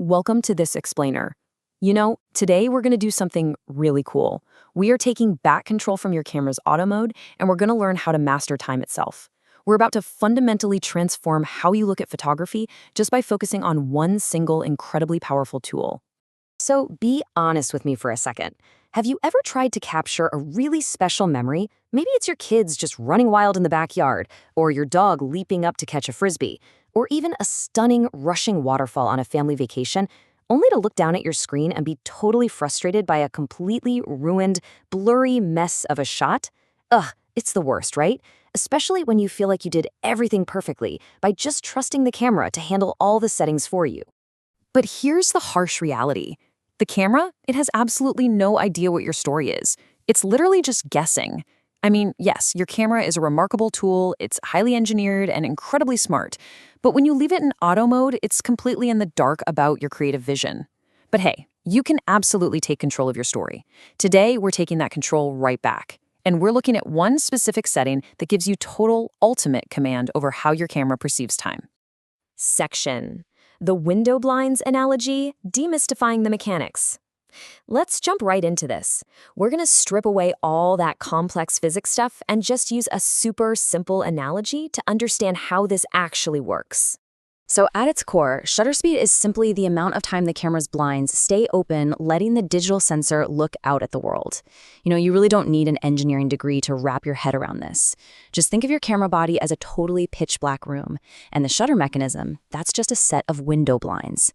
Welcome to This Explainer. Today we're going to do something really cool. We are taking back control from your camera's auto mode, and we're going to learn how to master time itself. We're about to fundamentally transform how you look at photography just by focusing on one single incredibly powerful tool. So be honest with me for a second. Have you ever tried to capture a really special memory? Maybe it's your kids just running wild in the backyard, or your dog leaping up to catch a frisbee, or even a stunning, rushing waterfall on a family vacation, only to look down at your screen and be totally frustrated by a completely ruined, blurry mess of a shot? Ugh, it's the worst, right? Especially when you feel like you did everything perfectly by just trusting the camera to handle all the settings for you. But here's the harsh reality. The camera, it has absolutely no idea what your story is. It's literally just guessing. I mean, yes, your camera is a remarkable tool, it's highly engineered and incredibly smart, but when you leave it in auto mode, it's completely in the dark about your creative vision. But hey, you can absolutely take control of your story. Today, we're taking that control right back, and we're looking at one specific setting that gives you total, ultimate command over how your camera perceives time. Section. The window blinds analogy, demystifying the mechanics. Let's jump right into this. We're going to strip away all that complex physics stuff and just use a super simple analogy to understand how this actually works. So at its core, shutter speed is simply the amount of time the camera's blinds stay open, letting the digital sensor look out at the world. You really don't need an engineering degree to wrap your head around this. Just think of your camera body as a totally pitch black room, and the shutter mechanism, that's just a set of window blinds.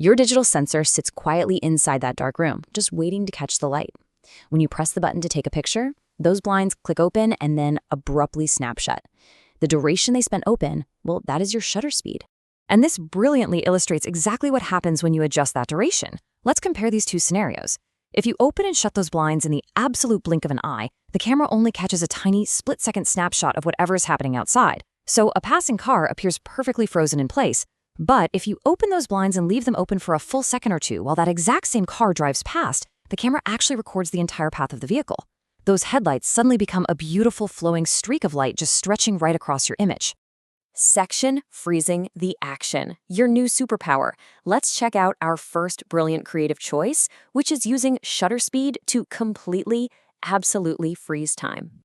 Your digital sensor sits quietly inside that dark room, just waiting to catch the light. When you press the button to take a picture, those blinds click open and then abruptly snap shut. The duration they spent open, well, that is your shutter speed. And this brilliantly illustrates exactly what happens when you adjust that duration. Let's compare these two scenarios. If you open and shut those blinds in the absolute blink of an eye, the camera only catches a tiny split-second snapshot of whatever is happening outside. So a passing car appears perfectly frozen in place. But if you open those blinds and leave them open for a full second or two while that exact same car drives past, the camera actually records the entire path of the vehicle. Those headlights suddenly become a beautiful flowing streak of light just stretching right across your image. Section freezing the action, your new superpower. Let's check out our first brilliant creative choice, which is using shutter speed to completely, absolutely freeze time.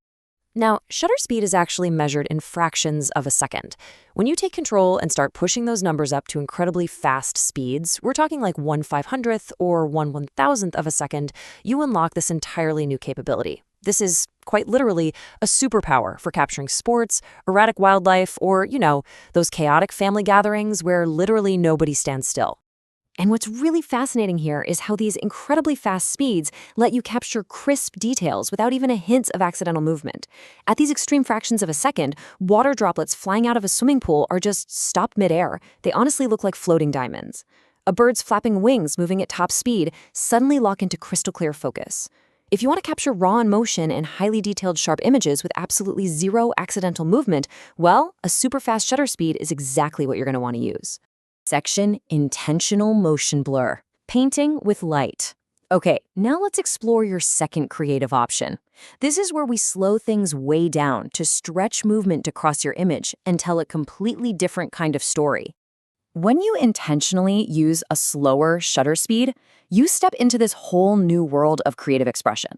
Now, shutter speed is actually measured in fractions of a second. When you take control and start pushing those numbers up to incredibly fast speeds, we're talking like 1/500th or 1/1000th of a second, you unlock this entirely new capability. This is quite literally a superpower for capturing sports, erratic wildlife, or, those chaotic family gatherings where literally nobody stands still. And what's really fascinating here is how these incredibly fast speeds let you capture crisp details without even a hint of accidental movement. At these extreme fractions of a second, water droplets flying out of a swimming pool are just stopped midair. They honestly look like floating diamonds. A bird's flapping wings moving at top speed suddenly lock into crystal clear focus. If you want to capture raw in motion and highly detailed sharp images with absolutely zero accidental movement, well, a super fast shutter speed is exactly what you're going to want to use. Section intentional motion blur, painting with light. Okay, now let's explore your second creative option. This is where we slow things way down to stretch movement across your image and tell a completely different kind of story. When you intentionally use a slower shutter speed, you step into this whole new world of creative expression.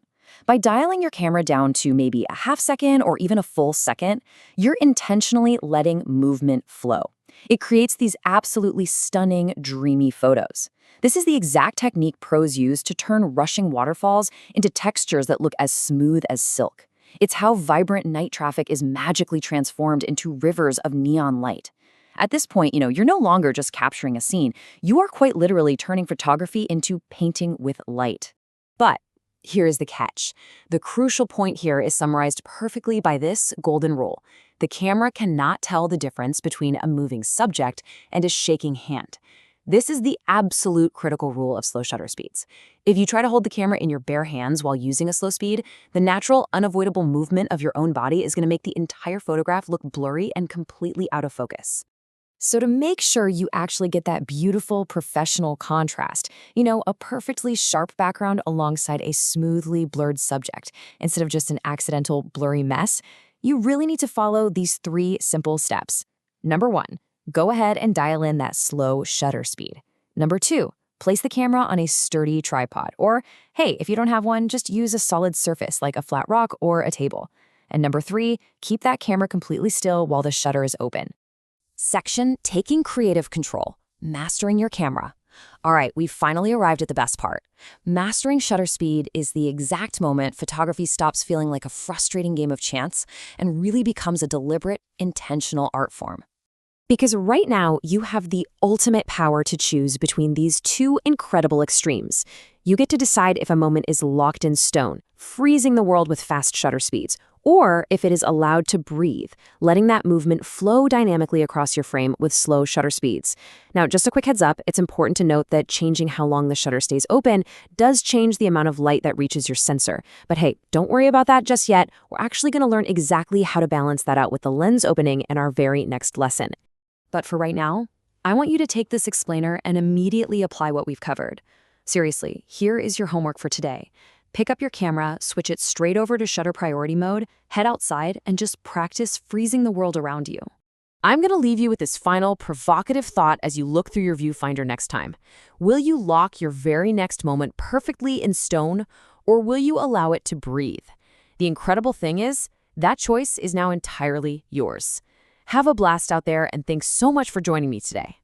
By dialing your camera down to maybe a half second or even a full second, you're intentionally letting movement flow. It creates these absolutely stunning, dreamy photos. This is the exact technique pros use to turn rushing waterfalls into textures that look as smooth as silk. It's how vibrant night traffic is magically transformed into rivers of neon light. At this point, you're no longer just capturing a scene. You are quite literally turning photography into painting with light. But here is the catch. The crucial point here is summarized perfectly by this golden rule. The camera cannot tell the difference between a moving subject and a shaking hand. This is the absolute critical rule of slow shutter speeds. If you try to hold the camera in your bare hands while using a slow speed, the natural, unavoidable movement of your own body is going to make the entire photograph look blurry and completely out of focus. So to make sure you actually get that beautiful professional contrast, a perfectly sharp background alongside a smoothly blurred subject, instead of just an accidental blurry mess, you really need to follow these 3 simple steps. Number 1, go ahead and dial in that slow shutter speed. Number 2, place the camera on a sturdy tripod. Or, hey, if you don't have one, just use a solid surface like a flat rock or a table. And number 3, keep that camera completely still while the shutter is open. Section Taking Creative Control, Mastering Your Camera. All right, we've finally arrived at the best part. Mastering shutter speed is the exact moment photography stops feeling like a frustrating game of chance and really becomes a deliberate, intentional art form. Because right now, you have the ultimate power to choose between these two incredible extremes. You get to decide if a moment is locked in stone, freezing the world with fast shutter speeds, or if it is allowed to breathe, letting that movement flow dynamically across your frame with slow shutter speeds. Now, just a quick heads up, it's important to note that changing how long the shutter stays open does change the amount of light that reaches your sensor. But hey, don't worry about that just yet. We're actually going to learn exactly how to balance that out with the lens opening in our very next lesson. But for right now, I want you to take this explainer and immediately apply what we've covered. Seriously, here is your homework for today. Pick up your camera, switch it straight over to shutter priority mode, head outside, and just practice freezing the world around you. I'm going to leave you with this final provocative thought as you look through your viewfinder next time. Will you lock your very next moment perfectly in stone, or will you allow it to breathe? The incredible thing is, that choice is now entirely yours. Have a blast out there, and thanks so much for joining me today.